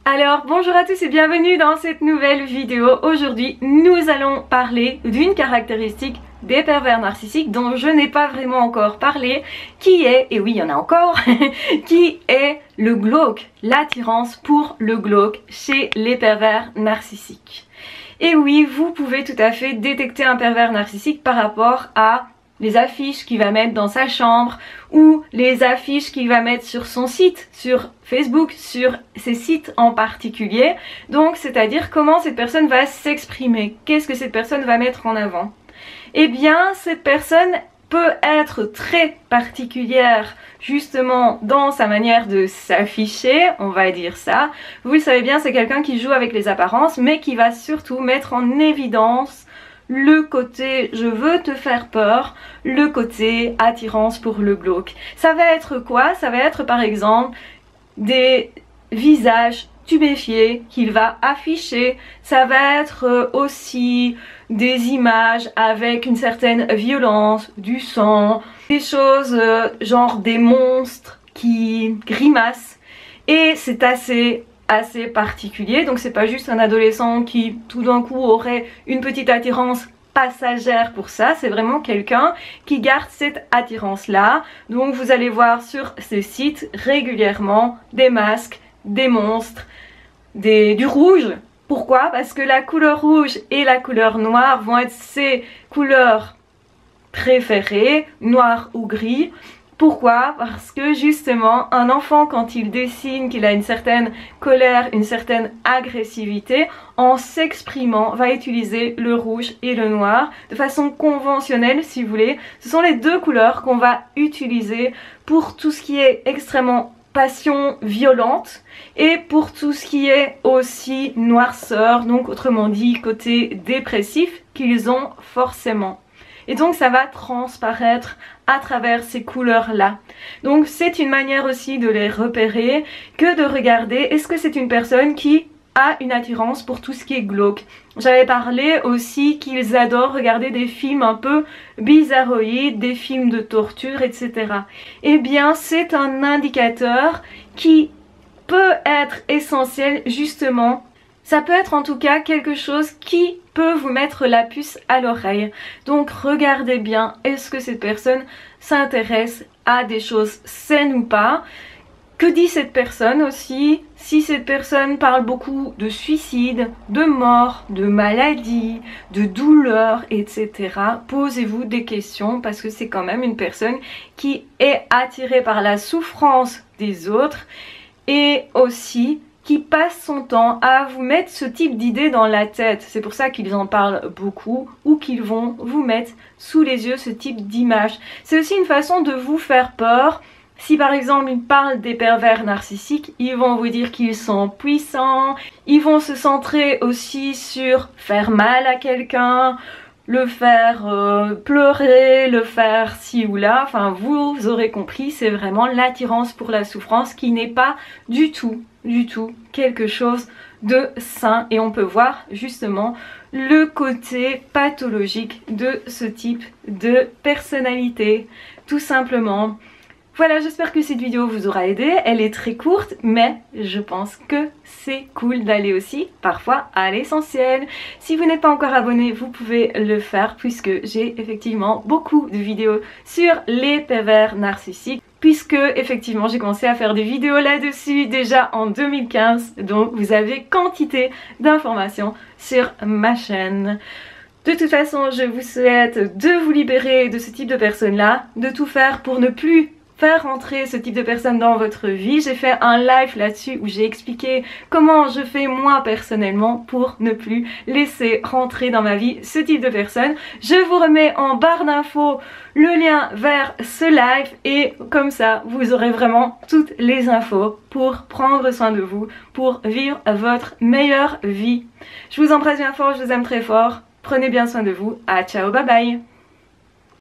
Alors bonjour à tous et bienvenue dans cette nouvelle vidéo. Aujourd'hui nous allons parler d'une caractéristique des pervers narcissiques dont je n'ai pas vraiment encore parlé, qui est, et oui il y en a encore, qui est le glauque, l'attirance pour le glauque chez les pervers narcissiques. Et oui, vous pouvez tout à fait détecter un pervers narcissique par rapport à les affiches qu'il va mettre dans sa chambre ou les affiches qu'il va mettre sur son site, sur Facebook, sur ses sites en particulier. Donc c'est-à-dire comment cette personne va s'exprimer, qu'est-ce que cette personne va mettre en avant. Eh bien cette personne peut être très particulière justement dans sa manière de s'afficher, on va dire ça. Vous le savez bien, c'est quelqu'un qui joue avec les apparences mais qui va surtout mettre en évidence le côté je veux te faire peur, le côté attirance pour le glauque. Ça va être quoi? Ça va être par exemple des visages tuméfiés qu'il va afficher. Ça va être aussi des images avec une certaine violence, du sang, des choses genre des monstres qui grimacent. Et c'est assez particulier, donc c'est pas juste un adolescent qui tout d'un coup aurait une petite attirance passagère pour ça, c'est vraiment quelqu'un qui garde cette attirance là. Donc vous allez voir sur ces sites régulièrement des masques, des monstres, du rouge. Pourquoi? Parce que la couleur rouge et la couleur noire vont être ses couleurs préférées, noir ou gris. Pourquoi? Parce que justement, un enfant quand il dessine qu'il a une certaine colère, une certaine agressivité, en s'exprimant, va utiliser le rouge et le noir de façon conventionnelle si vous voulez. Ce sont les deux couleurs qu'on va utiliser pour tout ce qui est extrêmement passion violente et pour tout ce qui est aussi noirceur, donc autrement dit côté dépressif qu'ils ont forcément. Et donc ça va transparaître à travers ces couleurs là. Donc c'est une manière aussi de les repérer que de regarder est-ce que c'est une personne qui a une attirance pour tout ce qui est glauque. J'avais parlé aussi qu'ils adorent regarder des films un peu bizarroïdes, des films de torture, etc. Eh bien c'est un indicateur qui peut être essentiel justement. Ça peut être en tout cas quelque chose qui peut vous mettre la puce à l'oreille. Donc regardez bien, est-ce que cette personne s'intéresse à des choses saines ou pas? Que dit cette personne aussi? Si cette personne parle beaucoup de suicide, de mort, de maladie, de douleur, etc. Posez-vous des questions parce que c'est quand même une personne qui est attirée par la souffrance des autres et aussi qui passe son temps à vous mettre ce type d'idées dans la tête. C'est pour ça qu'ils en parlent beaucoup ou qu'ils vont vous mettre sous les yeux ce type d'image. C'est aussi une façon de vous faire peur. Si par exemple ils parlent des pervers narcissiques, ils vont vous dire qu'ils sont puissants, ils vont se centrer aussi sur faire mal à quelqu'un, le faire pleurer, le faire ci ou là, enfin vous aurez compris, c'est vraiment l'attirance pour la souffrance qui n'est pas du tout quelque chose de sain et on peut voir justement le côté pathologique de ce type de personnalité, tout simplement. Voilà, j'espère que cette vidéo vous aura aidé, elle est très courte mais je pense que c'est cool d'aller aussi parfois à l'essentiel. Si vous n'êtes pas encore abonné, vous pouvez le faire puisque j'ai effectivement beaucoup de vidéos sur les pervers narcissiques. Puisque effectivement j'ai commencé à faire des vidéos là-dessus déjà en 2015, donc vous avez quantité d'informations sur ma chaîne. De toute façon, je vous souhaite de vous libérer de ce type de personnes-là, de tout faire pour ne plus faire rentrer ce type de personnes dans votre vie. J'ai fait un live là-dessus où j'ai expliqué comment je fais moi personnellement pour ne plus laisser rentrer dans ma vie ce type de personnes. Je vous remets en barre d'infos le lien vers ce live et comme ça vous aurez vraiment toutes les infos pour prendre soin de vous, pour vivre votre meilleure vie. Je vous embrasse bien fort, je vous aime très fort. Prenez bien soin de vous. Ah, ciao, bye bye.